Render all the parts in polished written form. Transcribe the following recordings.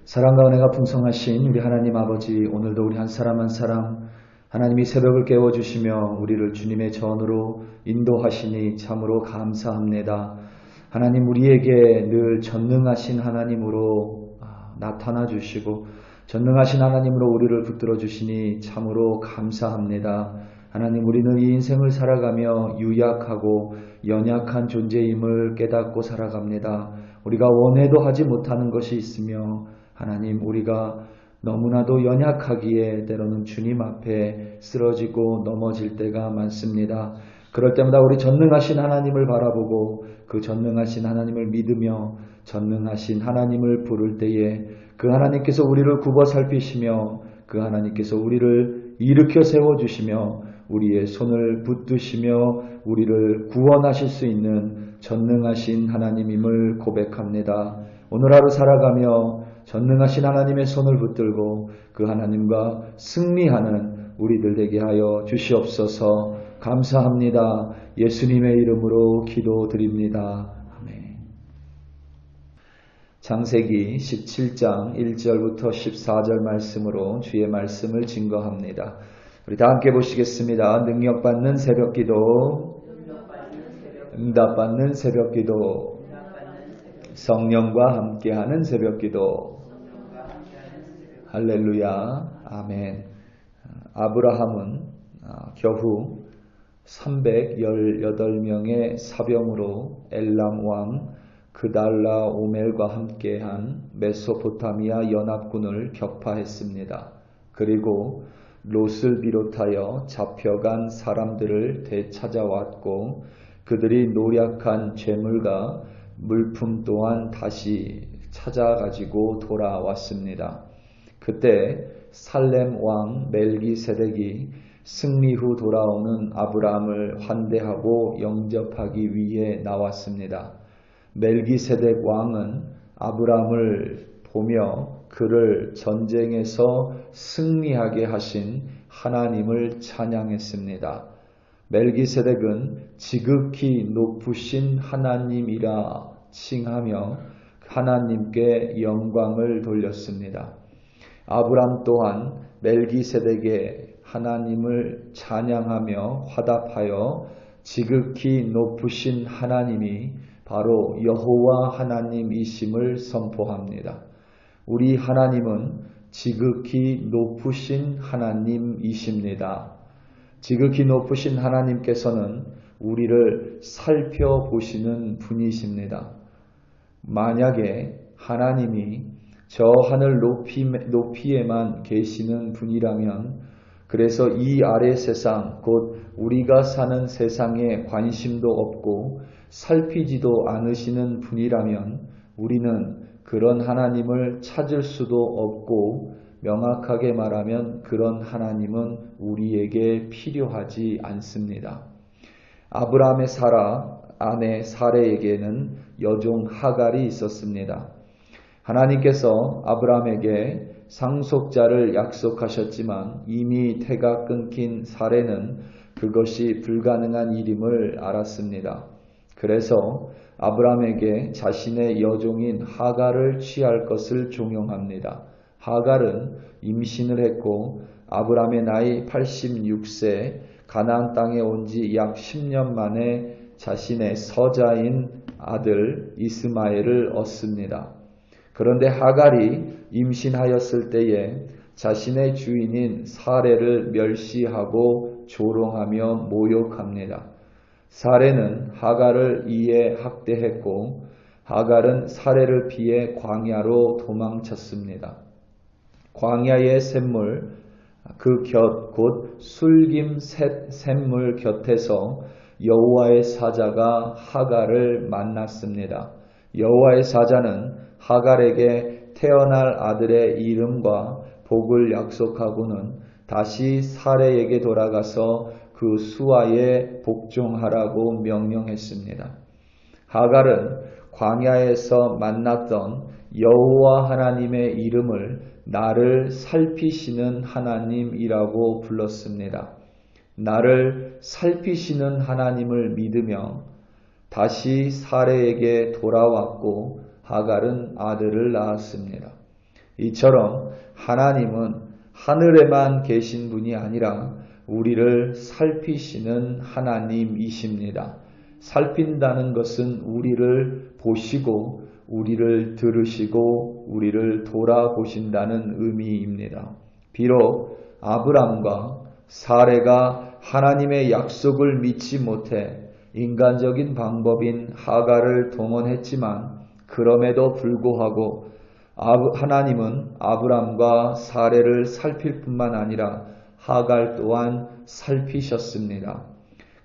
사랑과 은혜가 풍성하신 우리 하나님 아버지, 오늘도 우리 한 사람 한 사람 하나님이 새벽을 깨워주시며 우리를 주님의 전으로 인도하시니 참으로 감사합니다. 하나님, 우리에게 늘 전능하신 하나님으로 나타나 주시고 전능하신 하나님으로 우리를 붙들어 주시니 참으로 감사합니다. 하나님, 우리는 이 인생을 살아가며 유약하고 연약한 존재임을 깨닫고 살아갑니다. 우리가 원해도 하지 못하는 것이 있으며 하나님, 우리가 너무나도 연약하기에 때로는 주님 앞에 쓰러지고 넘어질 때가 많습니다. 그럴 때마다 우리 전능하신 하나님을 바라보고 그 전능하신 하나님을 믿으며 전능하신 하나님을 부를 때에 그 하나님께서 우리를 굽어 살피시며 그 하나님께서 우리를 일으켜 세워주시며 우리의 손을 붙드시며 우리를 구원하실 수 있는 전능하신 하나님임을 고백합니다. 오늘 하루 살아가며 전능하신 하나님의 손을 붙들고 그 하나님과 승리하는 우리들 되게 하여 주시옵소서. 감사합니다. 예수님의 이름으로 기도드립니다. 아멘. 창세기 17장 1절부터 14절 말씀으로 주의 말씀을 증거합니다. 우리 다 함께 보시겠습니다. 능력받는 새벽기도, 응답받는 새벽기도, 성령과 함께하는 새벽기도. 할렐루야. 아멘. 아브라함은 겨우 318명의 사병으로 엘람 왕 그달라 오멜과 함께한 메소포타미아 연합군을 격파했습니다. 그리고 롯을 비롯하여 잡혀간 사람들을 되찾아왔고 그들이 노력한 재물과 물품 또한 다시 찾아가지고 돌아왔습니다. 그때 살렘 왕 멜기세덱이 승리 후 돌아오는 아브라함을 환대하고 영접하기 위해 나왔습니다. 멜기세덱 왕은 아브라함을 보며 그를 전쟁에서 승리하게 하신 하나님을 찬양했습니다. 멜기세덱은 지극히 높으신 하나님이라 칭하며 하나님께 영광을 돌렸습니다. 아브람 또한 멜기세덱의 하나님을 찬양하며 화답하여 지극히 높으신 하나님이 바로 여호와 하나님이심을 선포합니다. 우리 하나님은 지극히 높으신 하나님이십니다. 지극히 높으신 하나님께서는 우리를 살펴보시는 분이십니다. 만약에 하나님이 저 하늘 높이에만 계시는 분이라면, 그래서 이 아래 세상, 곧 우리가 사는 세상에 관심도 없고 살피지도 않으시는 분이라면 우리는 그런 하나님을 찾을 수도 없고, 명확하게 말하면 그런 하나님은 우리에게 필요하지 않습니다. 아브라함의 사라 아내 사레에게는 여종 하갈이 있었습니다. 하나님께서 아브라함에게 상속자를 약속하셨지만 이미 태가 끊긴 사레는 그것이 불가능한 일임을 알았습니다. 그래서 아브라함에게 자신의 여종인 하갈을 취할 것을 종용합니다. 하갈은 임신을 했고 아브라함의 나이 86세, 가나안 땅에 온 지 약 10년 만에 자신의 서자인 아들 이스마엘을 얻습니다. 그런데 하갈이 임신하였을 때에 자신의 주인인 사레를 멸시하고 조롱하며 모욕합니다. 사레는 하갈을 이에 학대했고 하갈은 사레를 피해 광야로 도망쳤습니다. 광야의 샘물, 그 곁, 곧 술김 샘물 곁에서 여호와의 사자가 하갈을 만났습니다. 여호와의 사자는 하갈에게 태어날 아들의 이름과 복을 약속하고는 다시 사레에게 돌아가서 그 수하에 복종하라고 명령했습니다. 하갈은 광야에서 만났던 여호와 하나님의 이름을 나를 살피시는 하나님이라고 불렀습니다. 나를 살피시는 하나님을 믿으며 다시 사레에게 돌아왔고 하갈은 아들을 낳았습니다. 이처럼 하나님은 하늘에만 계신 분이 아니라 우리를 살피시는 하나님이십니다. 살핀다는 것은 우리를 보시고 우리를 들으시고 우리를 돌아보신다는 의미입니다. 비록 아브람과 사레가 하나님의 약속을 믿지 못해 인간적인 방법인 하갈을 동원했지만 그럼에도 불구하고 하나님은 아브람과 사레를 살필 뿐만 아니라 하갈 또한 살피셨습니다.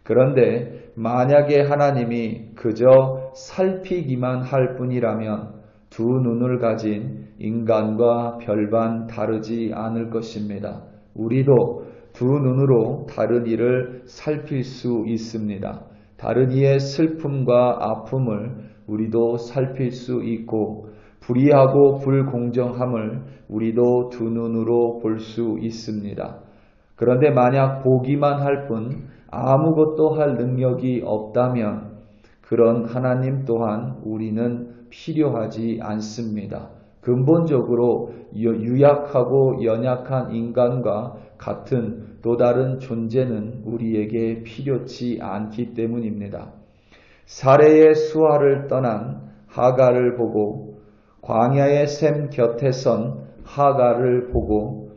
그런데 만약에 하나님이 그저 살피기만 할 뿐이라면 두 눈을 가진 인간과 별반 다르지 않을 것입니다. 우리도 두 눈으로 다른 이를 살필 수 있습니다. 다른 이의 슬픔과 아픔을 우리도 살필 수 있고 불의하고 불공정함을 우리도 두 눈으로 볼 수 있습니다. 그런데 만약 보기만 할 뿐 아무것도 할 능력이 없다면 그런 하나님 또한 우리는 필요하지 않습니다. 근본적으로 유약하고 연약한 인간과 같은 또 다른 존재는 우리에게 필요치 않기 때문입니다. 사레의 수하를 떠난 하갈을 보고 광야의 샘 곁에 선 하갈을 보고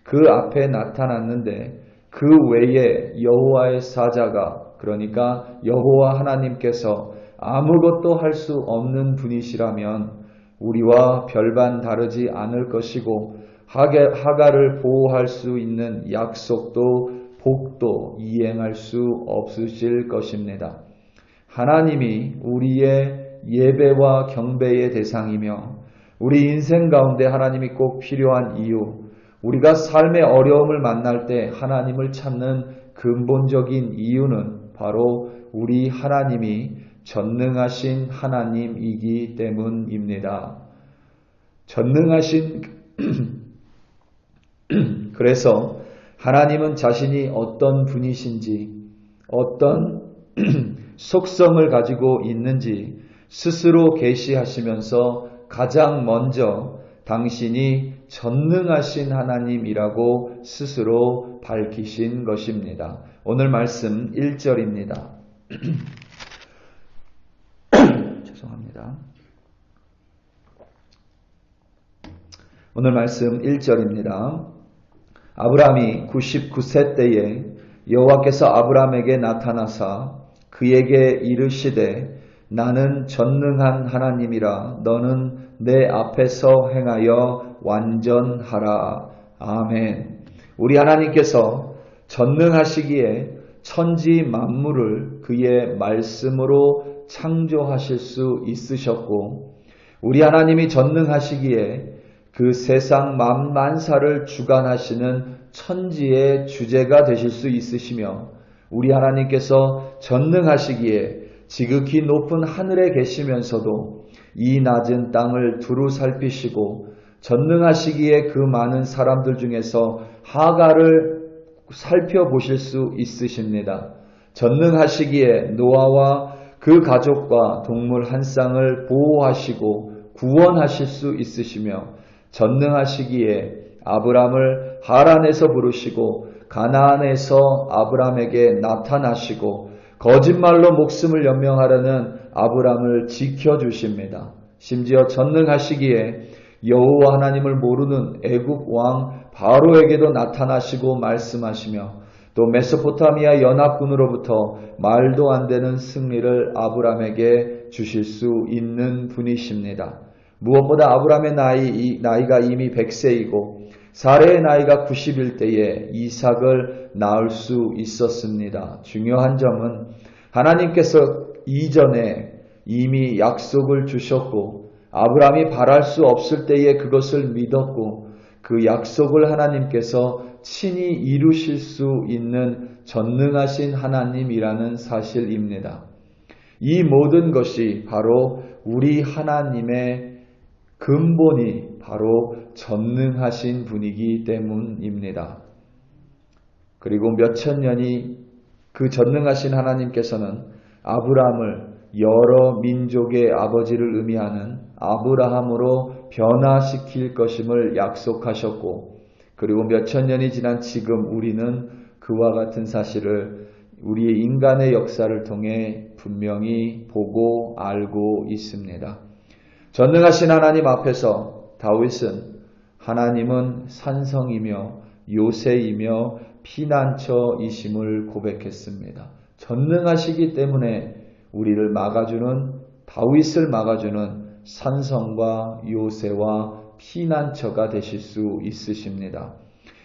그 앞에 나타났는데 그 외에 여호와의 사자가 그러니까 여호와 하나님께서 아무것도 할 수 없는 분이시라면 우리와 별반 다르지 않을 것이고 하갈을 보호할 수 있는 약속도 복도 이행할 수 없으실 것입니다. 하나님이 우리의 예배와 경배의 대상이며 우리 인생 가운데 하나님이 꼭 필요한 이유, 우리가 삶의 어려움을 만날 때 하나님을 찾는 근본적인 이유는 바로 우리 하나님이 전능하신 하나님이기 때문입니다. 전능하신 그래서 하나님은 자신이 어떤 분이신지 어떤 속성을 가지고 있는지 스스로 계시하시면서 가장 먼저 당신이 전능하신 하나님이라고 스스로 밝히신 것입니다. 오늘 말씀 1절입니다. 죄송합니다. 오늘 말씀 1절입니다. 아브라함이 99세 때에 여호와께서 아브라함에게 나타나사 그에게 이르시되 나는 전능한 하나님이라 너는 내 앞에서 행하여 완전하라. 아멘. 우리 하나님께서 전능하시기에 천지 만물을 그의 말씀으로 창조하실 수 있으셨고 우리 하나님이 전능하시기에 그 세상 만만사를 주관하시는 천지의 주제가 되실 수 있으시며 우리 하나님께서 전능하시기에 지극히 높은 하늘에 계시면서도 이 낮은 땅을 두루 살피시고 전능하시기에 그 많은 사람들 중에서 하갈을 살펴보실 수 있으십니다. 전능하시기에 노아와 그 가족과 동물 한 쌍을 보호하시고 구원하실 수 있으시며 전능하시기에 아브람을 하란에서 부르시고 가나안에서 아브람에게 나타나시고 거짓말로 목숨을 연명하려는 아브람을 지켜주십니다. 심지어 전능하시기에 여호와 하나님을 모르는 애굽 왕 바로에게도 나타나시고 말씀하시며 또 메소포타미아 연합군으로부터 말도 안 되는 승리를 아브람에게 주실 수 있는 분이십니다. 무엇보다 아브람의 나이가 이미 100세이고 사레의 나이가 91대에 이삭을 낳을 수 있었습니다. 중요한 점은 하나님께서 이전에 이미 약속을 주셨고 아브람이 바랄 수 없을 때에 그것을 믿었고 그 약속을 하나님께서 친히 이루실 수 있는 전능하신 하나님이라는 사실입니다. 이 모든 것이 바로 우리 하나님의 근본이 바로 전능하신 분이기 때문입니다. 그리고 몇천 년이 그 전능하신 하나님께서는 아브라함을 여러 민족의 아버지를 의미하는 아브라함으로 변화시킬 것임을 약속하셨고, 그리고 몇천 년이 지난 지금 우리는 그와 같은 사실을 우리의 인간의 역사를 통해 분명히 보고 알고 있습니다. 전능하신 하나님 앞에서 다윗은 하나님은 산성이며 요새이며 피난처이심을 고백했습니다. 전능하시기 때문에 우리를 막아주는, 다윗을 막아주는 산성과 요새와 피난처가 되실 수 있으십니다.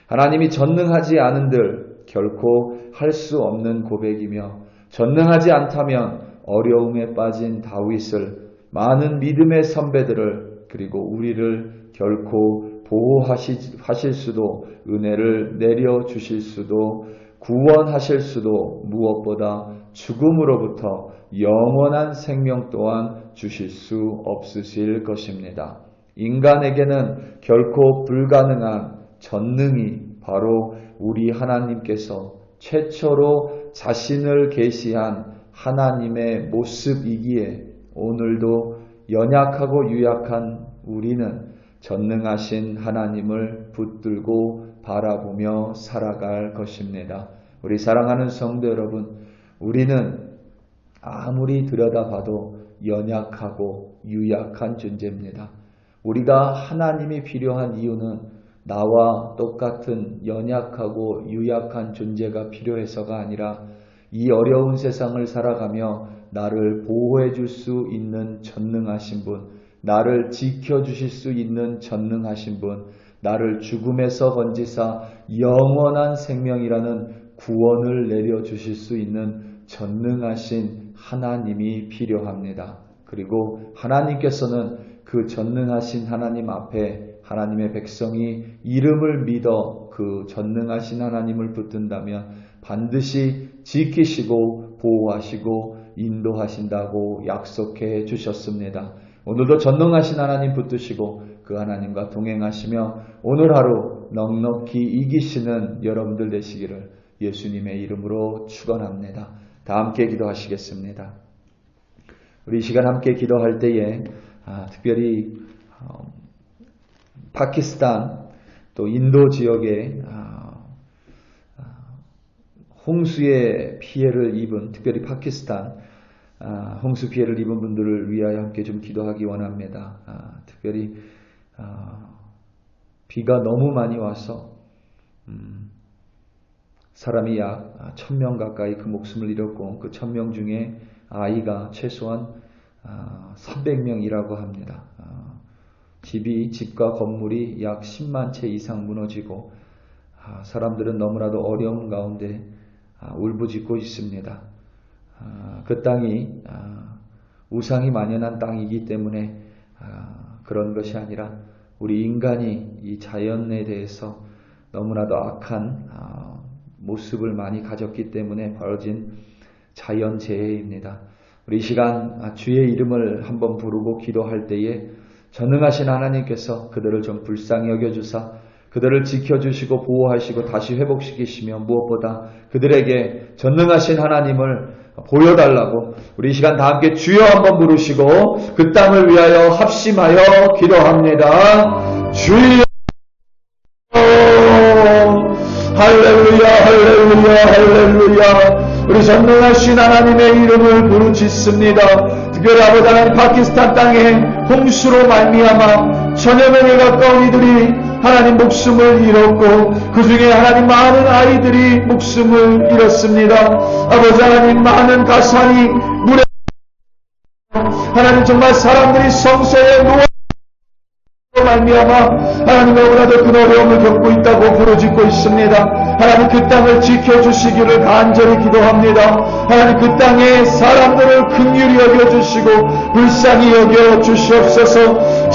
하나님이 전능하지 않은들 결코 할 수 없는 고백이며, 전능하지 않다면 어려움에 빠진 다윗을, 많은 믿음의 선배들을, 그리고 우리를 결코 보호하실 수도, 은혜를 내려주실 수도, 구원하실 수도, 무엇보다 죽음으로부터 영원한 생명 또한 주실 수 없으실 것입니다. 인간에게는 결코 불가능한 전능이 바로 우리 하나님께서 최초로 자신을 계시한 하나님의 모습이기에, 오늘도 연약하고 유약한 우리는 전능하신 하나님을 붙들고 바라보며 살아갈 것입니다. 우리 사랑하는 성도 여러분, 우리는 아무리 들여다봐도 연약하고 유약한 존재입니다. 우리가 하나님이 필요한 이유는 나와 똑같은 연약하고 유약한 존재가 필요해서가 아니라, 이 어려운 세상을 살아가며 나를 보호해 줄 수 있는 전능하신 분, 나를 지켜주실 수 있는 전능하신 분, 나를 죽음에서 건지사 영원한 생명이라는 구원을 내려주실 수 있는 전능하신 하나님이 필요합니다. 그리고 하나님께서는 그 전능하신 하나님 앞에 하나님의 백성이 이름을 믿어 그 전능하신 하나님을 붙든다면 반드시 지키시고 보호하시고 인도하신다고 약속해 주셨습니다. 오늘도 전능하신 하나님 붙드시고 그 하나님과 동행하시며 오늘 하루 넉넉히 이기시는 여러분들 되시기를 예수님의 이름으로 축원합니다. 다 함께 기도하시겠습니다. 우리 이 시간 함께 기도할 때에 특별히 파키스탄 또 인도 지역에 홍수의 피해를 입은, 특별히 파키스탄 홍수 피해를 입은 분들을 위하여 함께 좀 기도하기 원합니다. 특별히 비가 너무 많이 와서 사람이 약 1000명 가까이 그 목숨을 잃었고, 그 1000명 중에 아이가 최소한 300명이라고 합니다. 집과 건물이 약 10만 채 이상 무너지고 사람들은 너무나도 어려운 가운데 울부짖고 있습니다. 그 땅이 우상이 만연한 땅이기 때문에 그런 것이 아니라 우리 인간이 이 자연에 대해서 너무나도 악한 모습을 많이 가졌기 때문에 벌어진 자연재해입니다. 우리 이 시간 주의 이름을 한번 부르고 기도할 때에 전능하신 하나님께서 그들을 좀 불쌍히 여겨주사 그들을 지켜주시고 보호하시고 다시 회복시키시며 무엇보다 그들에게 전능하신 하나님을 보여달라고 우리 이 시간 다 함께 주여 한번 부르시고 그 땅을 위하여 합심하여 기도합니다. 주여, 할렐루야, 할렐루야, 할렐루야. 우리 전능하신 하나님의 이름을 부르짖습니다. 특별히 아버지 하나님, 파키스탄 땅에 홍수로 말미암아 천여 명에 가까운 이들이 하나님 목숨을 잃었고, 그 중에 하나님 많은 아이들이 목숨을 잃었습니다. 아버지 하나님, 많은 가산이 물에 하나님, 정말 사람들이 성소에 누워 말미암아 하나님 너무나도 큰 어려움을 겪고 있다고 부르짖고 있습니다. 하나님, 그 땅을 지켜주시기를 간절히 기도합니다. 하나님, 그 땅의 사람들을 긍휼히 여겨주시고 불쌍히 여겨주시옵소서.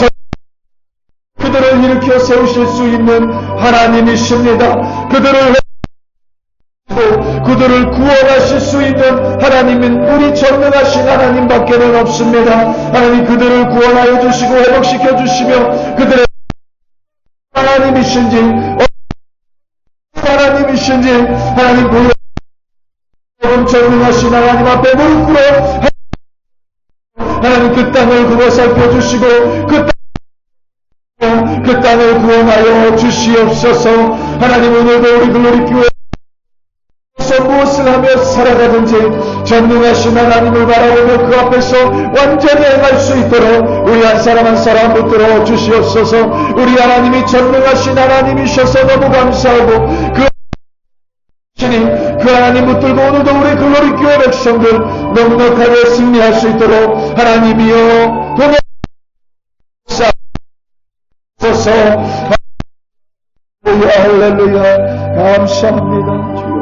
그들을 일으켜 세우실 수 있는 하나님이십니다. 그들을 구원하실 수 있는 하나님은 우리 전능하신 하나님밖에는 없습니다. 하나님, 그들을 구원하여 주시고 회복시켜 주시며 그들의 하나님이신지 하나님 보여 전능하신 하나님 앞에 무릎 꿇어 하나님 그 땅을 굽어 살펴주시고 그 그 땅을 구원하여 주시옵소서. 하나님, 오늘도 우리 글로리 교회 무엇을 하며 살아가든지 전능하신 하나님을 바라보며 그 앞에서 완전히 행할 수 있도록 우리 한 사람 한 사람 붙들어 주시옵소서. 우리 하나님이 전능하신 하나님이셔서 너무 감사하고 그 하나님 붙들고 오늘도 우리 글로리 교회 백성들 넉넉하게 승리할 수 있도록 하나님이여 동행하소서. 할렐루야, 감사합니다.